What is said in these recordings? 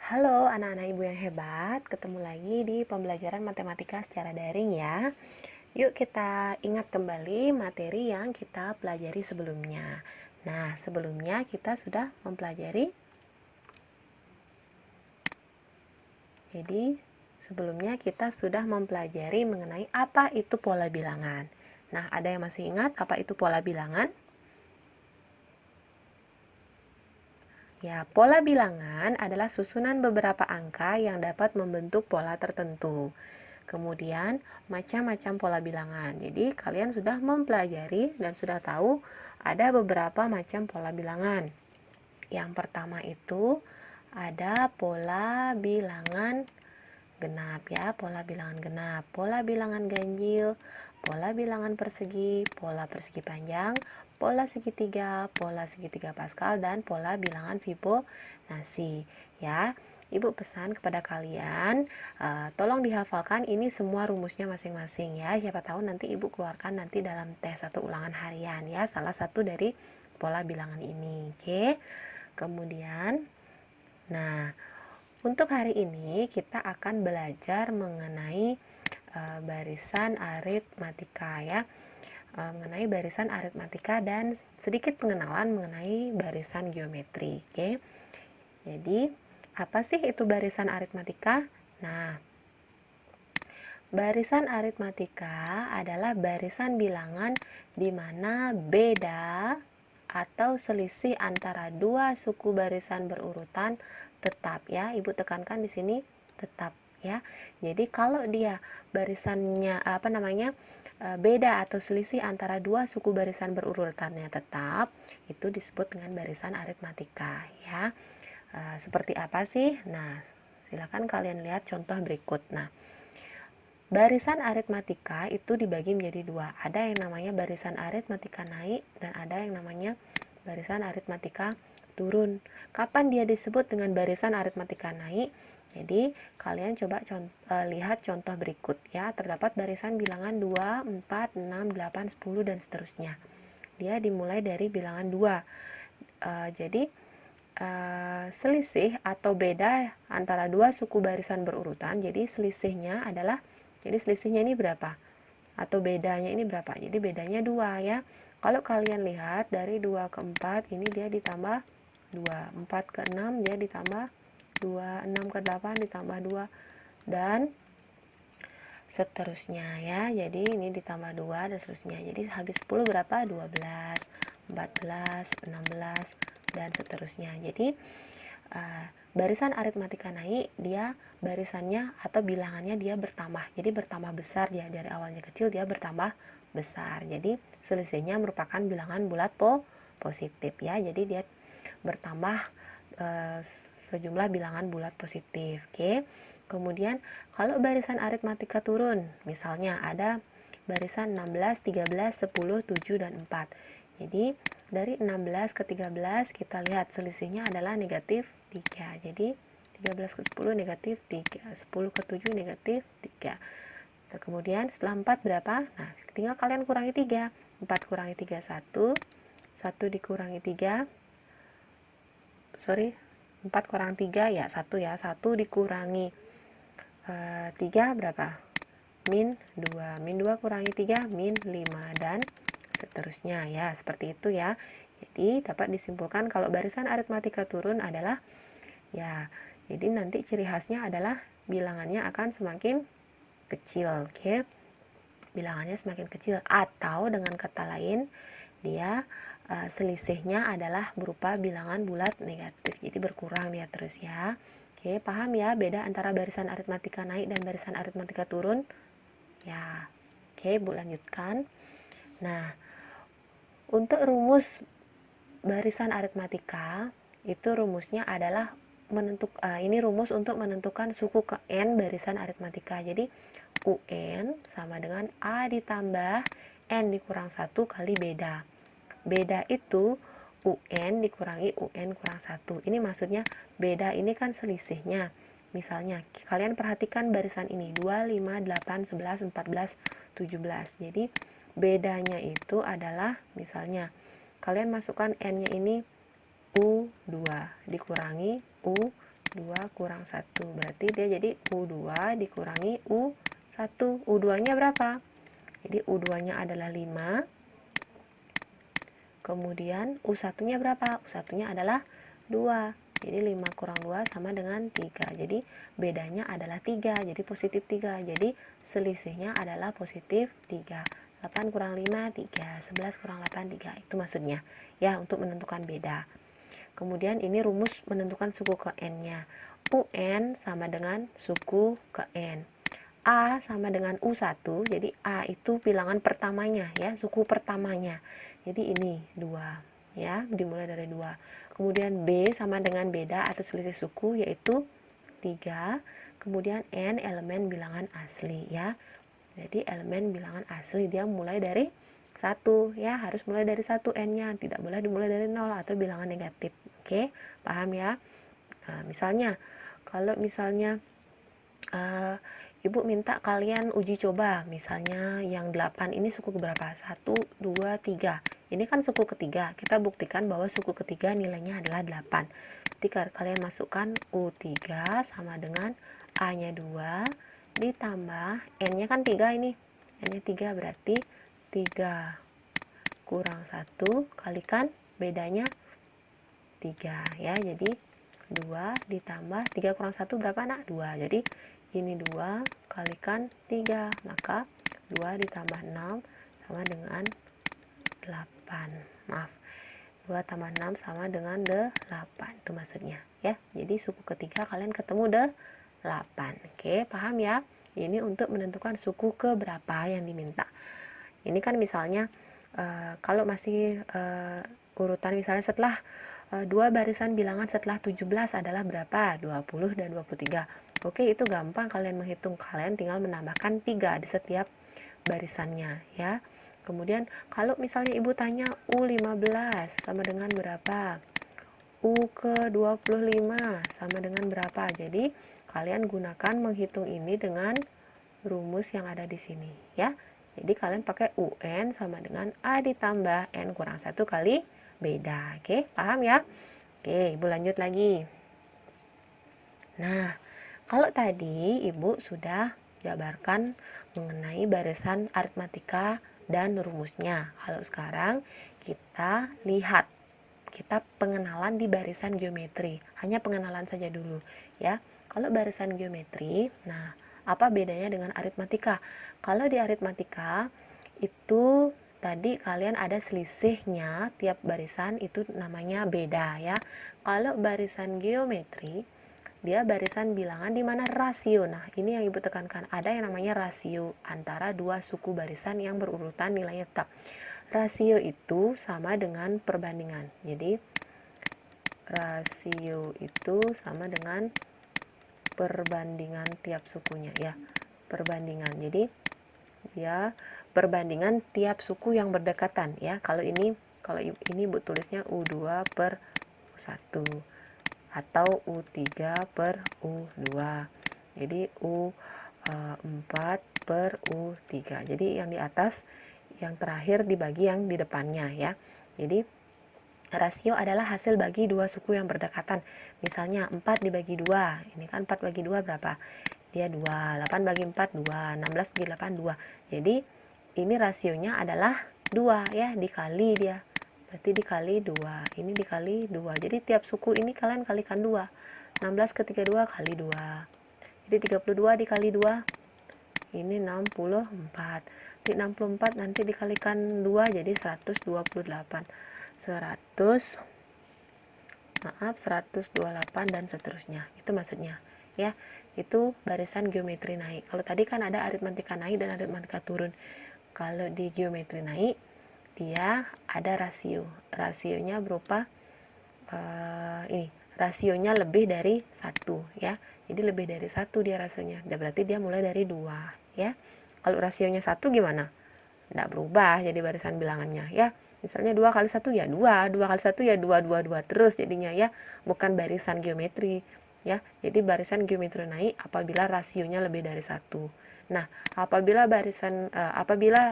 Halo anak-anak ibu yang hebat, ketemu lagi di pembelajaran matematika secara daring ya. Yuk kita ingat kembali materi yang kita pelajari sebelumnya. Nah, sebelumnya kita sudah mempelajari. Sebelumnya kita sudah mempelajari mengenai apa itu pola bilangan. Nah, ada yang masih ingat apa itu pola bilangan? Ya, pola bilangan adalah susunan beberapa angka yang dapat membentuk pola tertentu. Kemudian, macam-macam pola bilangan. Jadi, kalian sudah mempelajari dan sudah tahu ada beberapa macam pola bilangan. Yang pertama itu ada pola bilangan genap ya, pola bilangan genap, pola bilangan ganjil, pola bilangan persegi, pola persegi panjang, pola segitiga Pascal, dan pola bilangan Fibonacci ya. Ibu pesan kepada kalian, tolong dihafalkan ini semua rumusnya masing-masing ya. Siapa tahu nanti ibu keluarkan nanti dalam tes atau ulangan harian ya, salah satu dari pola bilangan ini. Oke. Kemudian, nah, untuk hari ini kita akan belajar mengenai barisan aritmatika ya. Mengenai barisan aritmatika dan sedikit pengenalan mengenai barisan geometri. Oke. Jadi, apa sih itu barisan aritmatika? Nah, barisan aritmatika adalah barisan bilangan di mana beda atau selisih antara dua suku barisan berurutan tetap ya. Ibu tekankan di sini tetap ya. Jadi kalau dia barisannya beda atau selisih antara dua suku barisan berurutannya tetap, itu disebut dengan barisan aritmatika ya. Seperti apa sih? Nah, silakan kalian lihat contoh berikut. Nah, barisan aritmatika itu dibagi menjadi dua. Ada yang namanya barisan aritmatika naik dan ada yang namanya barisan aritmatika turun. Kapan dia disebut dengan barisan aritmatika naik? Jadi, kalian coba lihat contoh berikut ya. Terdapat barisan bilangan 2, 4, 6, 8, 10 dan seterusnya. Dia dimulai dari bilangan 2. Jadi, selisih atau beda antara dua suku barisan berurutan. Jadi, selisihnya ini berapa? Atau bedanya ini berapa? Jadi, bedanya 2 ya. Kalau kalian lihat dari 2 ke 4 ini dia ditambah 2, 4 ke 6 dia ditambah 2, 6 ke 8 ditambah 2 dan seterusnya ya. Jadi ini ditambah 2 dan seterusnya. Jadi habis 10 berapa? 12, 14, 16 dan seterusnya. Jadi barisan aritmatika naik dia barisannya atau bilangannya dia bertambah. Jadi bertambah besar dia, dari awalnya kecil dia bertambah besar. Jadi selisihnya merupakan bilangan bulat positif ya. Jadi dia bertambah sejumlah bilangan bulat positif. Oke. Kemudian kalau barisan aritmatika turun, misalnya ada barisan 16, 13, 10, 7 dan 4. Jadi dari 16 ke 13 kita lihat selisihnya adalah negatif 3. Jadi 13 ke 10 negatif 3, 10 ke 7 negatif 3. Kemudian setelah 4 berapa? Nah, tinggal kalian kurangi 3. 4 kurangi 3 1. 1 dikurangi 3. 4 kurang 3 ya 1 ya. 1 dikurangi 3 berapa? Min 2. Min 2 kurangi 3 min 5 dan seterusnya ya. Seperti itu ya. Jadi dapat disimpulkan kalau barisan aritmatika turun adalah ya, jadi nanti ciri khasnya adalah bilangannya akan semakin kecil. Oke. Bilangannya semakin kecil, atau dengan kata lain dia selisihnya adalah berupa bilangan bulat negatif. Jadi berkurang dia terus ya. Oke, paham ya beda antara barisan aritmatika naik dan barisan aritmatika turun? Ya. Oke, Bu lanjutkan. Nah, untuk rumus barisan aritmatika itu rumusnya adalah ini rumus untuk menentukan suku ke n barisan aritmatika. Jadi UN sama dengan A ditambah N dikurang 1 kali beda. Beda itu UN dikurangi UN kurang 1. Ini maksudnya beda ini kan selisihnya. Misalnya kalian perhatikan barisan ini 2, 5, 8, 11, 14, 17. Jadi bedanya itu adalah misalnya kalian masukkan N nya ini U2 dikurangi 2 kurang 1. Berarti dia jadi U2 dikurangi U1. U2-nya berapa? Jadi U2-nya adalah 5. Kemudian U1-nya berapa? U1-nya adalah 2. Jadi 5 kurang 2 sama dengan 3. Jadi bedanya adalah 3. Jadi positif 3. Jadi selisihnya adalah positif 3. 8 kurang 5, 3. 11 kurang 8, 3. Itu maksudnya. Ya, untuk menentukan beda. Kemudian ini rumus menentukan suku ke N-nya. UN sama dengan suku ke N. A sama dengan U1, jadi A itu bilangan pertamanya ya, suku pertamanya. Jadi ini 2 ya, dimulai dari 2. Kemudian B sama dengan beda atau selisih suku yaitu 3. Kemudian N elemen bilangan asli ya. Jadi elemen bilangan asli dia mulai dari 1 ya, harus mulai dari 1 N-nya, tidak boleh dimulai dari 0 atau bilangan negatif. Oke, paham ya? Nah, misalnya kalau misalnya Ibu minta kalian uji coba, misalnya yang 8 ini suku berapa? 1, 2, 3. Ini kan suku ketiga. Kita buktikan bahwa suku ketiga nilainya adalah 8. Ketika kalian masukkan U3 sama dengan A-nya 2 ditambah N-nya kan 3 ini. N-nya 3 berarti 3 kurang 1 kalikan bedanya 3 ya. Jadi 2 ditambah 3 kurang 1 berapa nak? 2. Jadi ini 2 kalikan 3, maka 2 ditambah 6 sama dengan 8. Maaf, 2 tambah 6 sama dengan 8. Itu maksudnya ya. Jadi suku ketiga kalian ketemu 8. Oke, paham ya? Ini untuk menentukan suku ke berapa yang diminta. Ini kan misalnya kalau masih urutan misalnya setelah 2 barisan bilangan setelah 17 adalah berapa? 20 dan 23. Oke, itu gampang kalian menghitung. Kalian tinggal menambahkan 3 di setiap barisannya ya. Kemudian kalau misalnya ibu tanya U15 sama dengan berapa? U ke 25 sama dengan berapa? Jadi kalian gunakan menghitung ini dengan rumus yang ada di sini ya. Jadi kalian pakai UN sama dengan A ditambah N kurang 1 kali beda. Oke, paham ya? Oke, ibu lanjut lagi. Nah, kalau tadi ibu sudah jabarkan mengenai barisan aritmatika dan rumusnya. Kalau sekarang kita lihat, kita pengenalan di barisan geometri. Hanya pengenalan saja dulu ya. Kalau barisan geometri, nah apa bedanya dengan aritmatika? Kalau di aritmatika itu tadi kalian ada selisihnya, tiap barisan itu namanya beda ya. Kalau barisan geometri dia barisan bilangan di mana rasio. Nah, ini yang ibu tekankan, ada yang namanya rasio antara dua suku barisan yang berurutan nilainya tetap. Rasio itu sama dengan perbandingan. Jadi rasio itu sama dengan perbandingan tiap sukunya ya. Perbandingan. Jadi ya perbandingan tiap suku yang berdekatan ya. Kalau ini ibu tulisnya U2 per U1 atau U3 per U2. Jadi U4 per U3. Jadi yang di atas yang terakhir dibagi yang di depannya ya. Jadi rasio adalah hasil bagi dua suku yang berdekatan. Misalnya 4 dibagi 2. Ini kan 4 bagi 2 berapa? Dia 2. 8 bagi 4 2. 16 bagi 8 2. Jadi ini rasionya adalah 2 ya, dikali dia. Berarti dikali 2. Ini dikali 2. Jadi tiap suku ini kalian kalikan 2. 16 ke 32 kali 2. Jadi 32 dikali 2. Ini 64. Di 64 nanti dikalikan 2 jadi 128. 128 dan seterusnya. Itu maksudnya ya. Itu barisan geometri naik. Kalau tadi kan ada aritmatika naik dan aritmatika turun. Kalau di geometri naik dia ada rasio. Rasionya berupa ini. Rasionya lebih dari 1 ya. Jadi lebih dari 1 dia rasionya. Berarti dia mulai dari 2 ya. Kalau rasionya 1 gimana? Tidak berubah jadi barisan bilangannya ya. Misalnya 2 kali 1 ya 2, 2 kali 1 ya 2, 2, 2 terus jadinya ya. Bukan barisan geometri ya. Jadi barisan geometri naik apabila rasionya lebih dari 1. Nah, apabila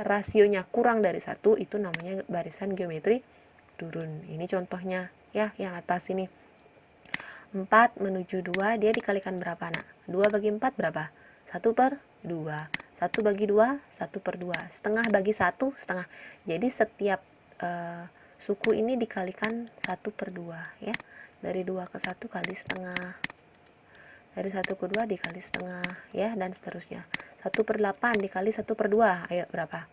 rasionya kurang dari 1 itu namanya barisan geometri turun. Ini contohnya ya yang atas ini. 4 menuju 2, dia dikalikan berapa nak? 2 bagi 4 berapa? 1/2. 1 bagi 2, 1/2. Setengah bagi 1, setengah. Jadi setiap suku ini dikalikan 1/2 ya. Dari 2 ke 1 kali setengah. Dari 1 ke 2 dikali setengah ya, dan seterusnya. 1/8 dikali 1/2. Ayo berapa?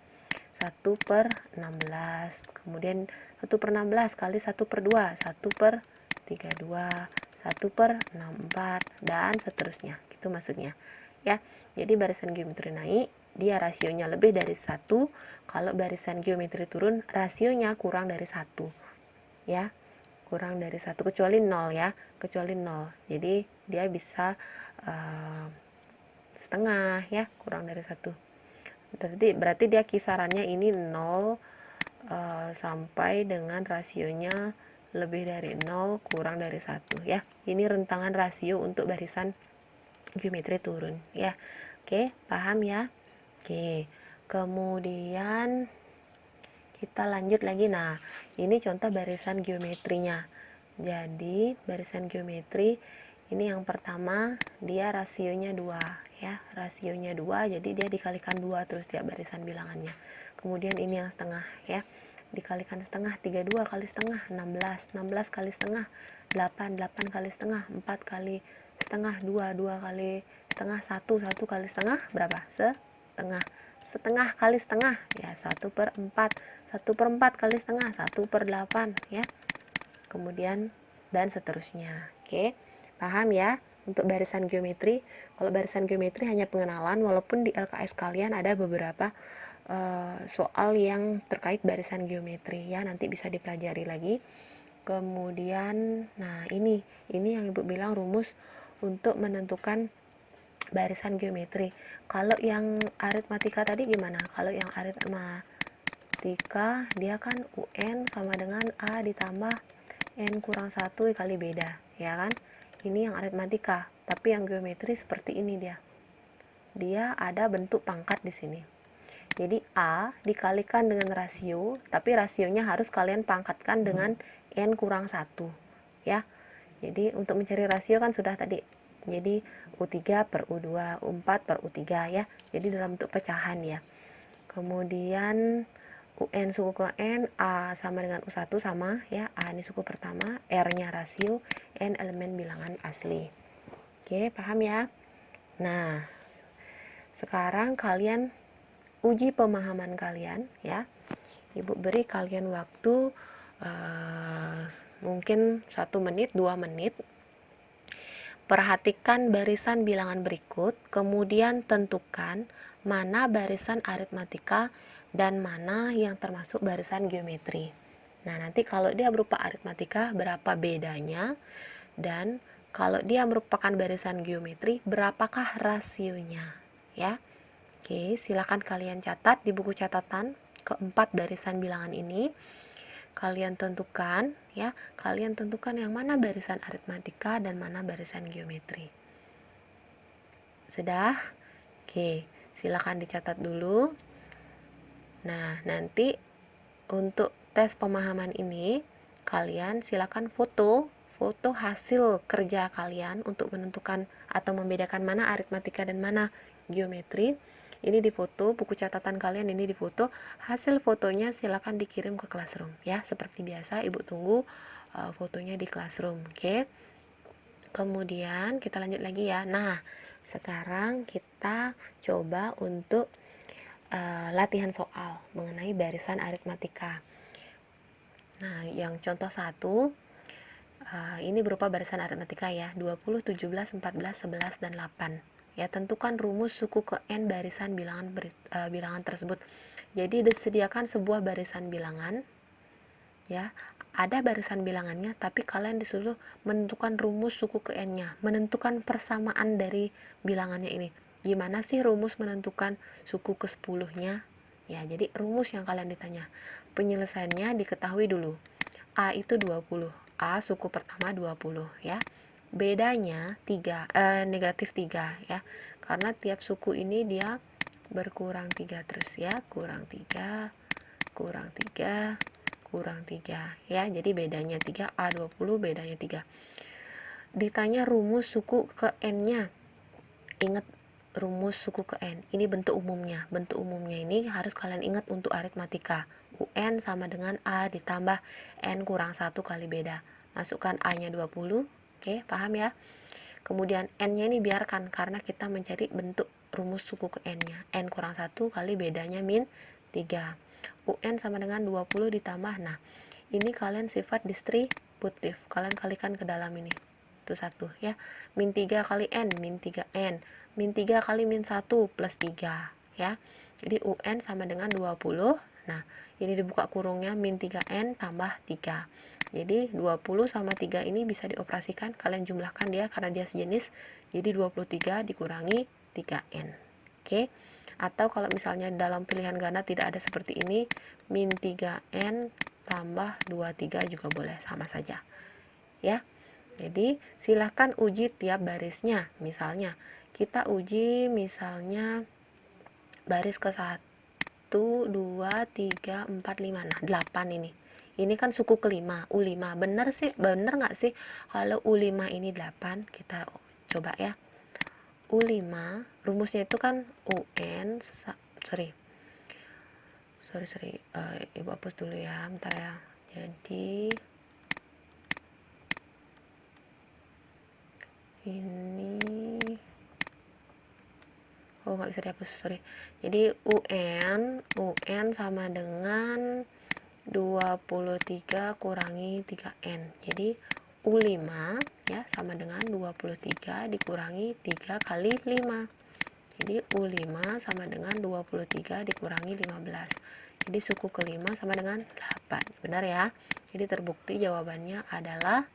1/16. Kemudian 1/16 kali 1/2, 1/32, 1/64, dan seterusnya. Itu maksudnya ya. Jadi barisan geometri naik dia rasionya lebih dari 1, kalau barisan geometri turun rasionya kurang dari 1 ya, kurang dari 1 kecuali 0 ya, kecuali 0. Jadi dia bisa setengah ya, kurang dari 1. Berarti dia kisarannya ini 0 sampai dengan rasionya lebih dari 0 kurang dari 1 ya. Ini rentangan rasio untuk barisan geometri turun ya. Oke, paham ya? Oke. Kemudian kita lanjut lagi. Nah, ini contoh barisan geometrinya. Jadi, barisan geometri ini yang pertama dia rasionya 2 ya, rasionya 2, jadi dia dikalikan 2 terus tiap barisan bilangannya. Kemudian ini yang setengah ya, dikalikan setengah, 32 kali setengah 16, 16 kali setengah 8, 8 kali setengah 4 kali setengah 2, 2 kali setengah 1, 1 kali setengah berapa? Setengah. Setengah kali setengah ya 1/4, 1/4 kali setengah 1/8 ya. Kemudian dan seterusnya. Oke, paham ya untuk barisan geometri? Kalau barisan geometri hanya pengenalan, walaupun di LKS kalian ada beberapa soal yang terkait barisan geometri ya, nanti bisa dipelajari lagi. Kemudian nah ini yang Ibu bilang rumus untuk menentukan barisan geometri. Kalau yang aritmatika tadi gimana? Kalau yang aritmatika dia kan UN sama dengan A ditambah N kurang 1 kali beda ya kan. Ini yang aritmatika, tapi yang geometri seperti ini dia ada bentuk pangkat di sini. Jadi A dikalikan dengan rasio, tapi rasionya harus kalian pangkatkan dengan N kurang 1 ya. Jadi untuk mencari rasio kan sudah tadi, jadi U3 per U2, U4 per U3 ya, jadi dalam bentuk pecahan ya. Kemudian UN suku ke N, A sama dengan U1 sama ya, A ini suku pertama, R nya rasio, N elemen bilangan asli. Oke, paham ya? Nah, sekarang kalian uji pemahaman kalian ya. Ibu beri kalian waktu mungkin 1 menit, 2 menit. Perhatikan barisan bilangan berikut, kemudian tentukan mana barisan aritmatika dan mana yang termasuk barisan geometri. Nah, nanti kalau dia berupa aritmatika berapa bedanya, dan kalau dia merupakan barisan geometri berapakah rasionya ya. Oke, silakan kalian catat di buku catatan keempat barisan bilangan ini. Kalian tentukan ya, kalian tentukan yang mana barisan aritmatika dan mana barisan geometri. Sudah? Oke, silakan dicatat dulu. Nah, nanti untuk tes pemahaman ini kalian silakan foto hasil kerja kalian untuk menentukan atau membedakan mana aritmatika dan mana geometri. Ini difoto, buku catatan kalian ini difoto, hasil fotonya silakan dikirim ke classroom ya, seperti biasa Ibu tunggu fotonya di classroom. Oke. Kemudian kita lanjut lagi ya. Nah, sekarang kita coba untuk latihan soal mengenai barisan aritmatika. Nah, yang contoh 1 ini berupa barisan aritmatika ya, 20, 17, 14, 11, dan 8. Ya, tentukan rumus suku ke N barisan bilangan tersebut. Jadi disediakan sebuah barisan bilangan ya, ada barisan bilangannya, tapi kalian disuruh menentukan rumus suku ke N-nya, menentukan persamaan dari bilangannya ini. Gimana sih rumus menentukan suku ke 10-nya? Ya, jadi rumus yang kalian ditanya. Penyelesaiannya diketahui dulu. A itu 20. A suku pertama 20 ya. Bedanya negatif 3 ya. Karena tiap suku ini dia berkurang 3 terus ya. Kurang 3, kurang 3, kurang 3 ya. Jadi bedanya 3, A20 bedanya 3. ditanya rumus suku ke n-nya. Ingat rumus suku ke n, ini bentuk umumnya. Bentuk umumnya ini harus kalian ingat untuk aritmatika. UN sama dengan A ditambah N kurang 1 kali beda. Masukkan A-nya 20, oke, paham ya? Kemudian N-nya ini biarkan, karena kita mencari bentuk rumus suku ke N-nya. N kurang 1 kali bedanya min 3. UN sama dengan 20 ditambah, nah, ini kalian sifat distributif. Kalian kalikan ke dalam ini. Itu 1 ya. Min 3 kali N, min 3N. Min 3 kali min 1 plus 3 ya. Jadi UN sama dengan 20. Nah, ini dibuka kurungnya min 3N tambah 3. Jadi 20 sama 3 ini bisa dioperasikan, kalian jumlahkan dia karena dia sejenis. Jadi 23 dikurangi 3N. Oke. Atau kalau misalnya dalam pilihan ganda tidak ada seperti ini, min 3N tambah 23 juga boleh, sama saja. Ya. Jadi silahkan uji tiap barisnya. Misalnya kita uji misalnya baris ke 1, 2, 3, 4, 5. Nah, 8 ini. Ini kan suku kelima, U5. Bener nggak sih kalau U5 ini 8? Kita coba ya. U5, rumusnya itu kan UN, Ibu hapus dulu ya, bentar ya. Jadi ini nggak bisa dihapus, jadi UN sama dengan 23 kurangi 3N. Jadi U5 ya sama dengan 23 dikurangi 3 kali 5. Jadi U5 sama dengan 23 dikurangi 15. Jadi suku kelima sama dengan 8. Benar ya? Jadi terbukti jawabannya adalah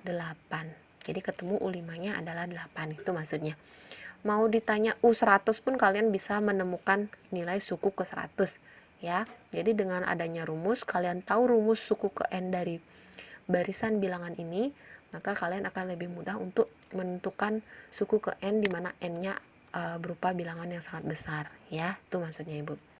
8. Jadi ketemu U5-nya adalah 8, itu maksudnya. Mau ditanya U100 pun kalian bisa menemukan nilai suku ke 100 ya. Jadi dengan adanya rumus, kalian tahu rumus suku ke N dari barisan bilangan ini, maka kalian akan lebih mudah untuk menentukan suku ke N di mana N-nya berupa bilangan yang sangat besar ya. Itu maksudnya Ibu.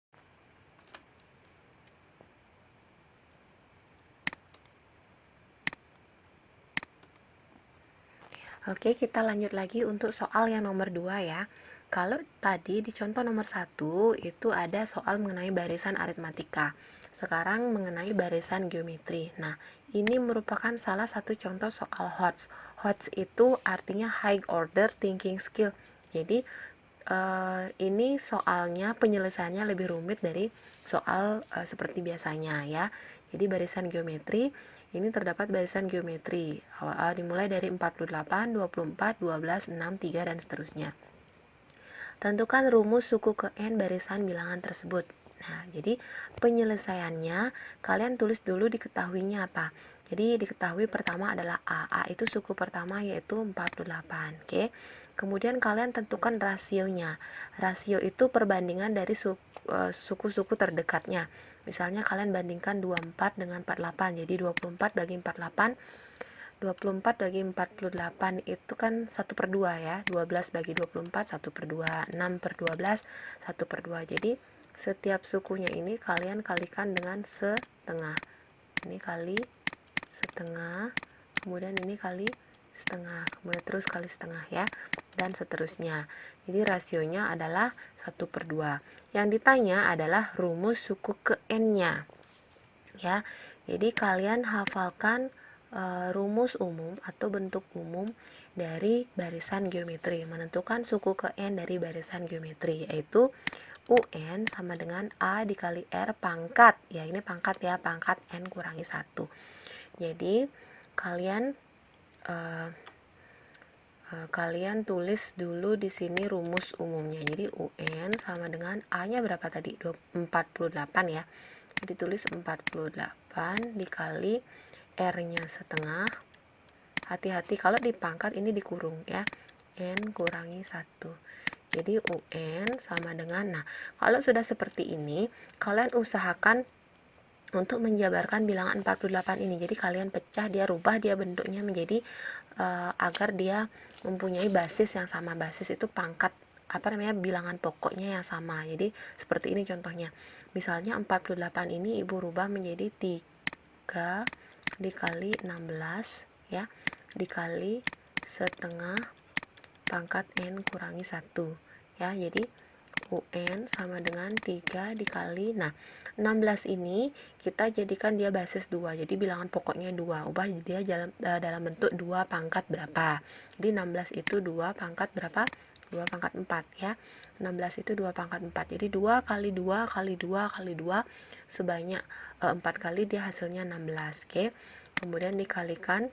Oke, kita lanjut lagi untuk soal yang nomor 2 ya. Kalau tadi di contoh nomor 1 itu ada soal mengenai barisan aritmatika. Sekarang mengenai barisan geometri. Nah, ini merupakan salah satu contoh soal HOTS. HOTS itu artinya High Order Thinking Skill. Jadi, ini soalnya penyelesaiannya lebih rumit dari soal seperti biasanya ya. Jadi barisan geometri, ini terdapat barisan geometri dimulai dari 48, 24, 12, 6, 3 dan seterusnya. Tentukan rumus suku ke N barisan bilangan tersebut. Nah, jadi penyelesaiannya kalian tulis dulu diketahuinya apa. Jadi diketahui pertama adalah A. A itu suku pertama yaitu 48. Oke. Kemudian kalian tentukan rasionya. Rasio itu perbandingan dari suku-suku terdekatnya. Misalnya kalian bandingkan 24 dengan 48. Jadi 24 bagi 48, 24 bagi 48 itu kan 1/2 ya. 12 bagi 24, 1/2. 6 per 12, 1/2. Jadi setiap sukunya ini kalian kalikan dengan setengah. Ini kali setengah, kemudian ini kali setengah, kemudian terus kali setengah ya, dan seterusnya. Jadi rasionya adalah 1/2. Yang ditanya adalah rumus suku ke N-nya ya. Jadi kalian hafalkan rumus umum atau bentuk umum dari barisan geometri, menentukan suku ke N dari barisan geometri, yaitu UN sama dengan A dikali R pangkat, ya ini pangkat ya, pangkat N kurangi 1. Jadi kalian kalian tulis dulu di sini rumus umumnya. Jadi UN sama dengan A-nya berapa tadi? 48 ya. Jadi tulis 48 dikali R-nya setengah. Hati-hati kalau dipangkat ini dikurung ya. N kurangi 1. Jadi UN sama dengan, nah kalau sudah seperti ini, kalian usahakan untuk menjabarkan bilangan 48 ini. Jadi kalian pecah, dia rubah dia bentuknya menjadi agar dia mempunyai basis yang sama. Basis itu pangkat bilangan pokoknya yang sama. Jadi seperti ini contohnya. Misalnya 48 ini Ibu rubah menjadi 3 dikali 16 ya. dikali setengah pangkat N kurangi 1 ya. Jadi UN sama dengan 3 dikali, nah 16 ini kita jadikan dia basis 2, jadi bilangan pokoknya 2, ubah dia dalam bentuk 2 pangkat berapa. Jadi 16 itu 2 pangkat berapa? 2 pangkat 4 ya. 16 itu 2 pangkat 4, jadi 2 kali 2 kali 2 kali 2 sebanyak 4 kali, dia hasilnya 16. Oke, kemudian dikalikan.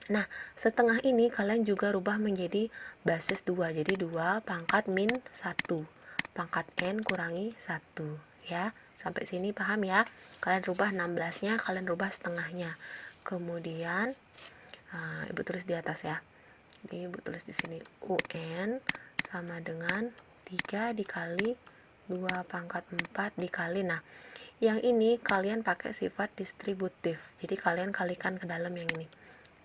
Nah, setengah ini kalian juga rubah menjadi basis 2, jadi 2 pangkat min 1 pangkat N kurangi 1 ya. Sampai sini paham ya? Kalian rubah 16 nya, kalian rubah setengahnya. Kemudian Ibu tulis di atas ya. Jadi Ibu tulis di sini UN sama dengan 3 dikali 2 pangkat 4 dikali. Nah, yang ini kalian pakai sifat distributif, jadi kalian kalikan ke dalam yang ini.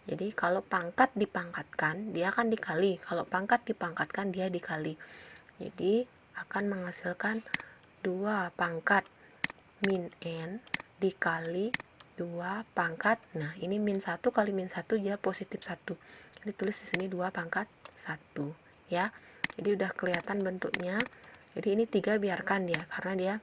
Jadi kalau pangkat dipangkatkan, dia akan dikali. Kalau pangkat dipangkatkan, dia dikali. Jadi akan menghasilkan 2 pangkat min N dikali 2 pangkat. Nah, ini min 1 kali min 1, dia positif 1. Jadi tulis di sini 2 pangkat 1 ya. Jadi udah kelihatan bentuknya. Jadi ini 3 biarkan dia, karena dia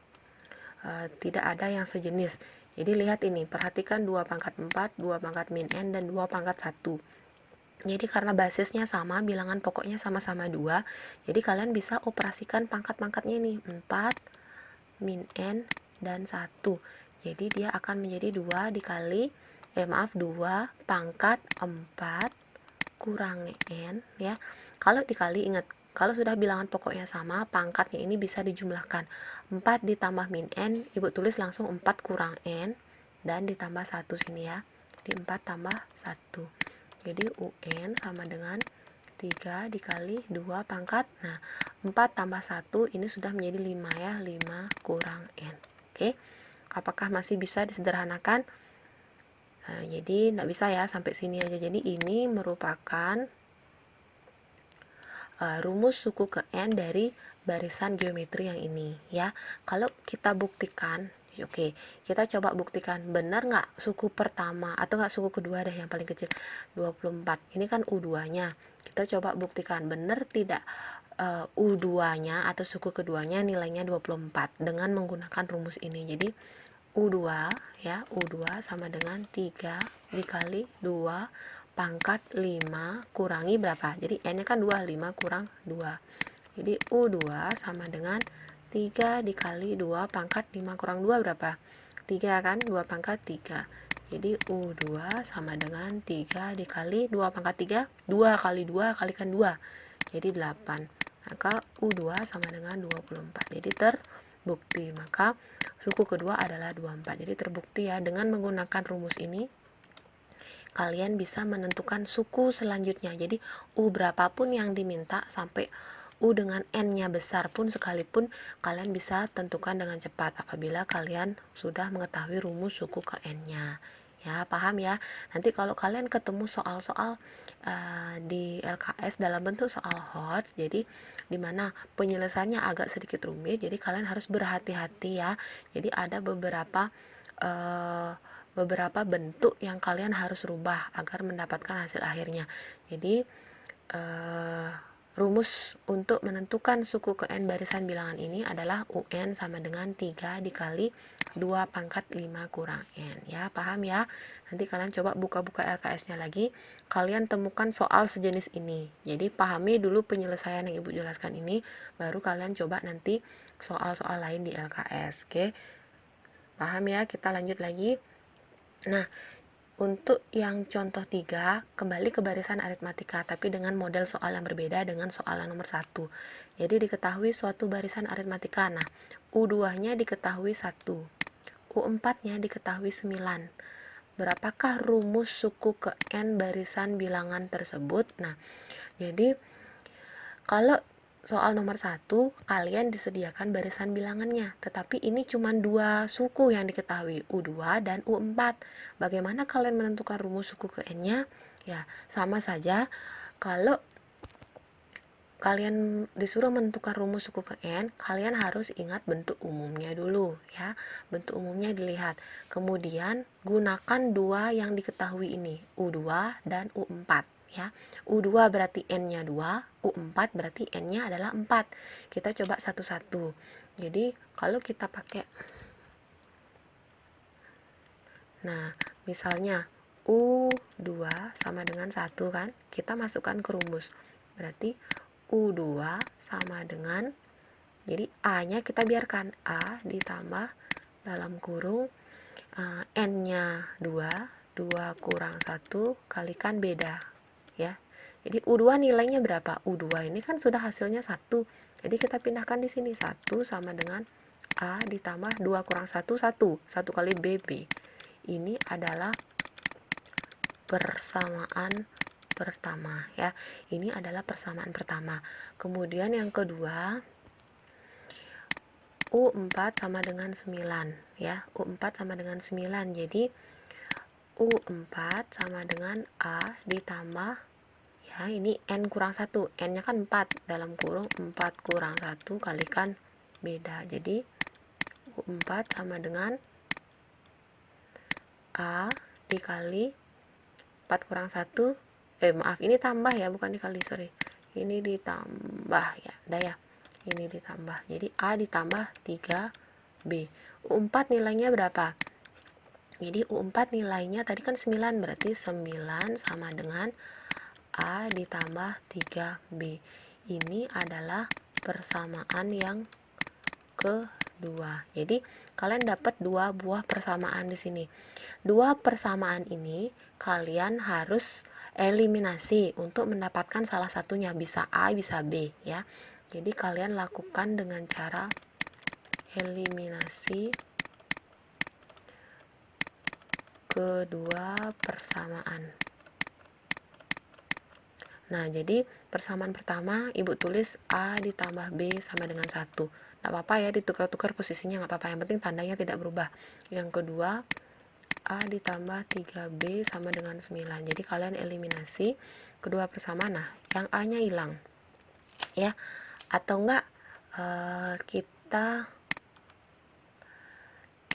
tidak ada yang sejenis. Jadi lihat ini, perhatikan 2 pangkat 4, 2 pangkat min N, dan 2 pangkat 1. Jadi karena basisnya sama, bilangan pokoknya sama-sama 2, jadi kalian bisa operasikan pangkat-pangkatnya ini, 4, min N, dan 1. Jadi dia akan menjadi 2 dikali, 2 pangkat 4 kurangi N ya. Kalau dikali, ingat, kalau sudah bilangan pokoknya sama, pangkatnya ini bisa dijumlahkan. 4 ditambah min N, Ibu tulis langsung 4 kurang N, dan ditambah 1 sini ya. Jadi 4 tambah 1. Jadi UN sama dengan 3 dikali 2 pangkat. Nah, 4 tambah 1 ini sudah menjadi 5 ya. 5 kurang N. Oke. Apakah masih bisa disederhanakan? Nah, jadi tidak bisa ya, sampai sini aja. Jadi ini merupakan rumus suku ke N dari barisan geometri yang ini ya. Kalau kita buktikan, oke, kita coba buktikan benar nggak suku pertama atau nggak suku kedua deh yang paling kecil 24. Ini kan U2-nya. Kita coba buktikan benar tidak U2-nya atau suku keduanya nilainya 24 dengan menggunakan rumus ini. Jadi U2 ya, U2 sama dengan 3 dikali 2 pangkat 5 kurangi berapa? Jadi N-nya kan 2, 5 kurang 2. Jadi U2 sama dengan 3 dikali 2 pangkat 5 kurang 2 berapa? 3 kan? 2 pangkat 3. Jadi U2 sama dengan 3 dikali 2 pangkat 3. 2 kali 2 kalikan 2. Jadi 8. Maka U2 sama dengan 24. Jadi terbukti. Maka suku kedua adalah 24. Jadi terbukti ya, dengan menggunakan rumus ini kalian bisa menentukan suku selanjutnya. Jadi U berapapun yang diminta sampai U dengan N-nya besar pun sekalipun kalian bisa tentukan dengan cepat apabila kalian sudah mengetahui rumus suku ke N-nya. Ya, paham ya? Nanti kalau kalian ketemu soal-soal di LKS dalam bentuk soal HOTS, jadi dimana penyelesaiannya agak sedikit rumit, jadi kalian harus berhati-hati ya. Jadi ada beberapa bentuk yang kalian harus rubah agar mendapatkan hasil akhirnya. Jadi rumus untuk menentukan suku ke N barisan bilangan ini adalah UN sama dengan 3 dikali 2 pangkat 5 kurang N ya. Paham ya? Nanti kalian coba buka-buka LKS-nya lagi, kalian temukan soal sejenis ini. Jadi pahami dulu penyelesaian yang Ibu jelaskan ini, baru kalian coba nanti soal-soal lain di LKS. Oke? Paham ya? Kita lanjut lagi. Nah, untuk yang contoh 3, kembali ke barisan aritmatika, tapi dengan model soal yang berbeda dengan soal yang nomor 1. Jadi diketahui suatu barisan aritmatika. Nah, U2-nya diketahui 1, U4-nya diketahui 9. Berapakah rumus suku ke N barisan bilangan tersebut? Nah, jadi kalau soal nomor 1, kalian disediakan barisan bilangannya, tetapi ini cuma 2 suku yang diketahui, U2 dan U4. Bagaimana kalian menentukan rumus suku ke N-nya? Ya, sama saja. Kalau kalian disuruh menentukan rumus suku ke N, kalian harus ingat bentuk umumnya dulu ya. Bentuk umumnya dilihat. Kemudian gunakan dua yang diketahui ini, U2 dan U4 ya. U2 berarti N-nya 2, U4 berarti N-nya adalah 4. Kita coba satu-satu. Jadi kalau kita pakai, nah misalnya U2 sama dengan 1 kan, kita masukkan ke rumus. Berarti U2 sama dengan, jadi A-nya kita biarkan A ditambah dalam kurung N-nya 2, 2 kurang 1 kalikan beda ya. Jadi U2 nilainya berapa? U2 ini kan sudah hasilnya 1. Jadi kita pindahkan di sini 1 sama dengan A ditambah 2 kurang 1, 1. 1 kali BB. Ini adalah persamaan pertama ya. Ini adalah persamaan pertama. Kemudian yang kedua, U4 sama dengan 9 ya. U4 sama dengan 9. Jadi U4 sama dengan A ditambah, ya ini N kurang 1. N-nya kan 4, dalam kurung 4 kurang 1 kalikan beda. Jadi U4 sama dengan A dikali 4 kurang 1, maaf, ini tambah ya, bukan dikali, sorry. Ini ditambah ya, dah ya. Ini ditambah. Jadi A ditambah 3B. U4 nilainya berapa? Jadi U4 nilainya tadi kan 9, berarti 9 sama dengan A ditambah 3B. Ini adalah persamaan yang kedua. Jadi kalian dapat dua buah persamaan di sini. Dua persamaan ini kalian harus eliminasi untuk mendapatkan salah satunya, bisa A bisa B ya. Jadi kalian lakukan dengan cara eliminasi kedua persamaan. Nah, jadi persamaan pertama Ibu tulis A ditambah B sama dengan 1. Nggak apa-apa ya, ditukar-tukar posisinya nggak apa-apa, yang penting tandanya tidak berubah. Yang kedua, A ditambah 3B sama dengan 9. Jadi kalian eliminasi kedua persamaan. Nah, yang A-nya hilang ya. Atau enggak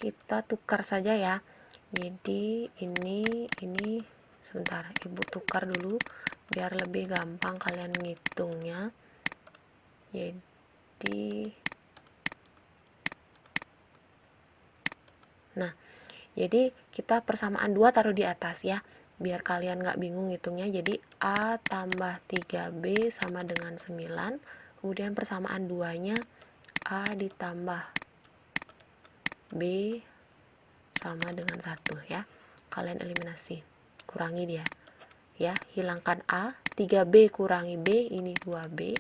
kita tukar saja ya. Jadi ini sebentar, Ibu tukar dulu biar lebih gampang kalian ngitungnya. Jadi kita persamaan 2 taruh di atas ya, biar kalian nggak bingung hitungnya. Jadi A tambah 3B sama dengan 9. Kemudian persamaan 2 nya A ditambah B sama dengan 1 ya. Kalian eliminasi, kurangi dia ya, hilangkan A, 3B kurangi B, ini 2B,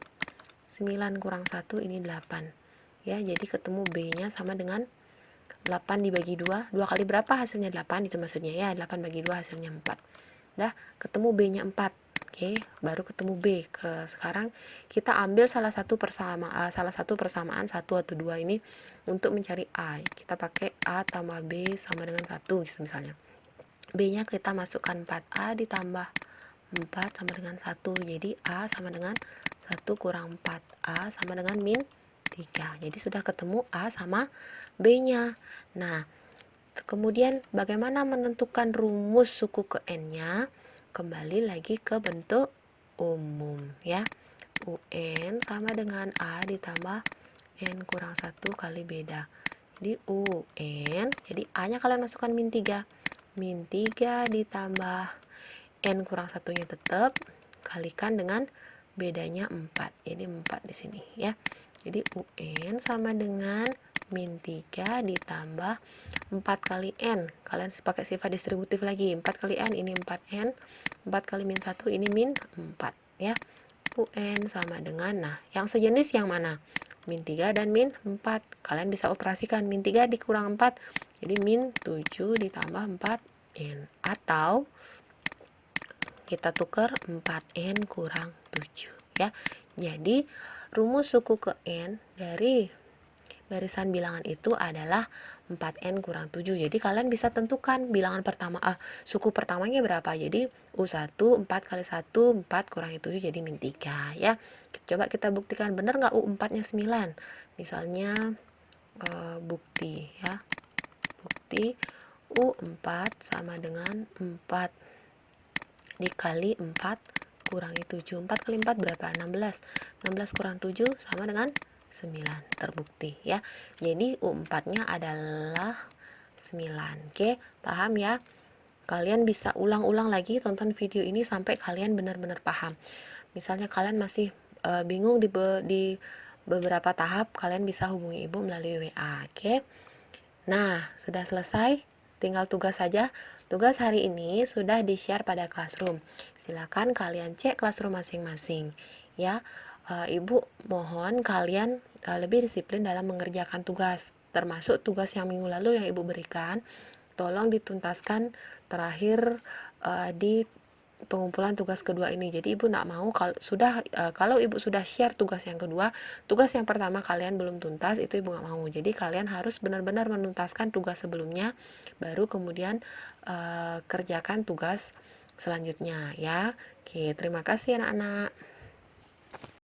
9 kurang 1, ini 8 ya. Jadi ketemu B nya sama dengan 8 dibagi 2, 2 kali berapa hasilnya? 8, itu maksudnya ya. 8 bagi 2 hasilnya 4. Dah, ketemu B nya 4. Oke, baru ketemu B. Sekarang kita ambil salah satu persamaan 1 atau 2 ini untuk mencari A. Kita pakai A tambah B sama dengan 1 misalnya. B nya kita masukkan 4A ditambah 4 sama dengan 1. Jadi A sama dengan 1 kurang 4. A sama dengan min 3. Jadi sudah ketemu A sama B nya. Nah, kemudian bagaimana menentukan rumus suku ke N nya? Kembali lagi ke bentuk umum ya. UN sama dengan A ditambah N kurang 1 kali beda. Jadi UN, jadi A nya kalian masukkan min 3. Min 3 ditambah N kurang 1 nya tetap, kalikan dengan bedanya 4. Jadi 4 di sini ya. Jadi UN sama dengan min 3 ditambah 4 kali N. Kalian pakai sifat distributif lagi. 4 kali N ini 4N. 4 kali min 1 ini min 4 ya. UN sama dengan, nah yang sejenis yang mana? Min 3 dan min 4. Kalian bisa operasikan min 3 dikurang 4. Jadi min 7 ditambah 4N. Atau kita tukar 4N kurang 7 ya. Jadi rumus suku ke N dari barisan bilangan itu adalah 4N kurang 7. Jadi kalian bisa tentukan bilangan pertama, suku pertamanya berapa. Jadi U1, 4 kali 1, 4 kurangi 7 jadi min 3 ya. Coba kita buktikan benar nggak U4-nya 9. Misalnya bukti ya. Bukti U4 sama dengan 4 dikali 4 kurangi 7. 4 kali 4 berapa? 16. 16 kurang 7 sama dengan 9. Terbukti ya. Jadi U4-nya adalah 9. Oke, paham ya? Kalian bisa ulang-ulang lagi tonton video ini sampai kalian benar-benar paham. Misalnya kalian masih bingung di beberapa tahap, kalian bisa hubungi ibu melalui WA. Oke. Nah, sudah selesai. Tinggal tugas saja. Tugas hari ini sudah di-share pada Classroom. Silakan kalian cek Classroom masing-masing. Ya, Ibu mohon kalian lebih disiplin dalam mengerjakan tugas. Termasuk tugas yang minggu lalu yang Ibu berikan, tolong dituntaskan terakhir di pengumpulan tugas kedua ini. Jadi ibu nak mau kalau ibu sudah share tugas yang kedua, tugas yang pertama kalian belum tuntas, itu ibu nggak mau. Jadi kalian harus benar-benar menuntaskan tugas sebelumnya, baru kemudian kerjakan tugas selanjutnya ya. Oke, terima kasih anak-anak.